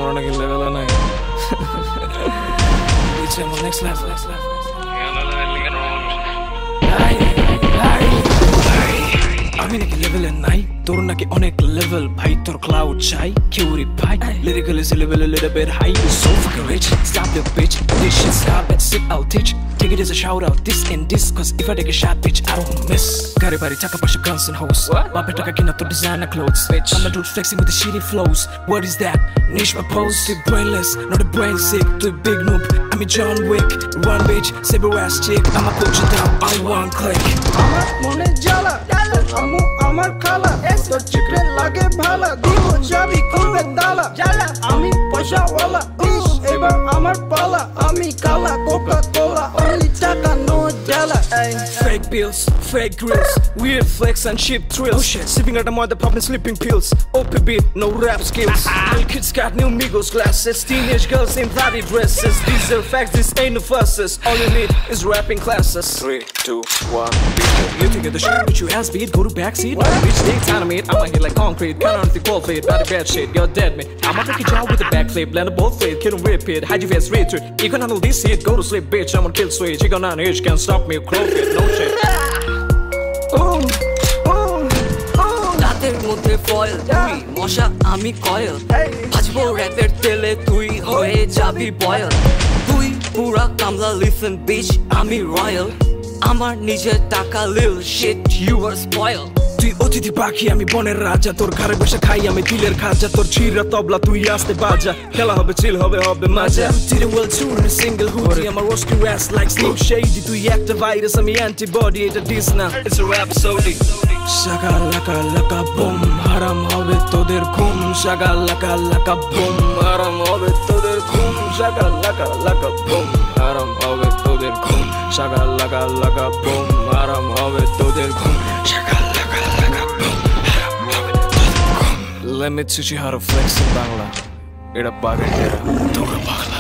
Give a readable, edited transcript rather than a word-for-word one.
আমরা নাকি লেভেলে নাই next level আমি নাকি লেভেলে নাই তোর নাকি অনেক লেভেল ভাই তোর ক্লাউড চাই কিউরি ভাই lyrically is a level a little bit high you so fucking rich stop the bitch this shit stop and sit I'll teach take it as a shout out this and this cause if I take a shot bitch I don't miss got body talk about your guns and hoes Bapet taka kina to designer clothes bitch I'm a dude flexing with the shitty flows what is that niche my pose too brainless not a brain sick too big noob I'm a John Wick one bitch saber ass chick I'ma put you down on one click আমার মনে জ্বালা আমু আমার খালা তো চিকরে লাগে ভালা দিব যাবি খুলবে তালা আমি পয়সাওয়ালা এবার আমার পালা আমি কালা কোকা কোলা only টাকা no জ্বালা fake bills fake grills weird flex and cheap thrills oh shit sipping at the mother popping sleeping pills OPB no rap skills little kids got new Migos glasses teenage girls in bloody dresses these are facts this ain't no fusses all you need is rapping classes 3 2 1 you think of the shit but you ass beat go to backseat bitch they animate I'ma hit like concrete count on the cold fade not a bad shit you're dead man I'ma take you out with a backflip land a both fade kill him rip it hide your face straight to it you can handle this hit go to sleep bitch I'm on kill switch you gonna hitch can't stop me crow fit no shit রাতের মধ্যে foil তুই মশা আমি coil ভাজবো র্যাপের তেলে তুই হয়ে যাবি বয়েল তুই পুরা কামলা লিসেন বিচ আমি রয়্যাল আমার নিজের টাকা লিল শিট ইউ আর স্পয়েল তুই অতিথি পাখি আমি বনের রাজা তোর ঘরে বসে খাই আমি দিলের খাজা তোর ছিড়া তবলা তুই আসতে বাজা খেলা হবে চিল হবে হবে মাজা did it well too in a single hoodie I'm a roasty ass like Slim Shady তুই একটা ভাইরাস আমি অ্যান্টিবডি এটা দিস না it's a rhapsody Shaka Laka Laka broom হারাম হবে তোদের ঘুম শাকা লাকা লাকা বুম হারাম হবে তোদের ঘুম শাকা লাকা লাকা বুম হারাম হবে তোদের ঘুম শাকা লাকা লাকা বুম হারাম হবে তোদের ঘুম Shaka Let me teach you how to flex in Bangla. Era paga entera, toca paga.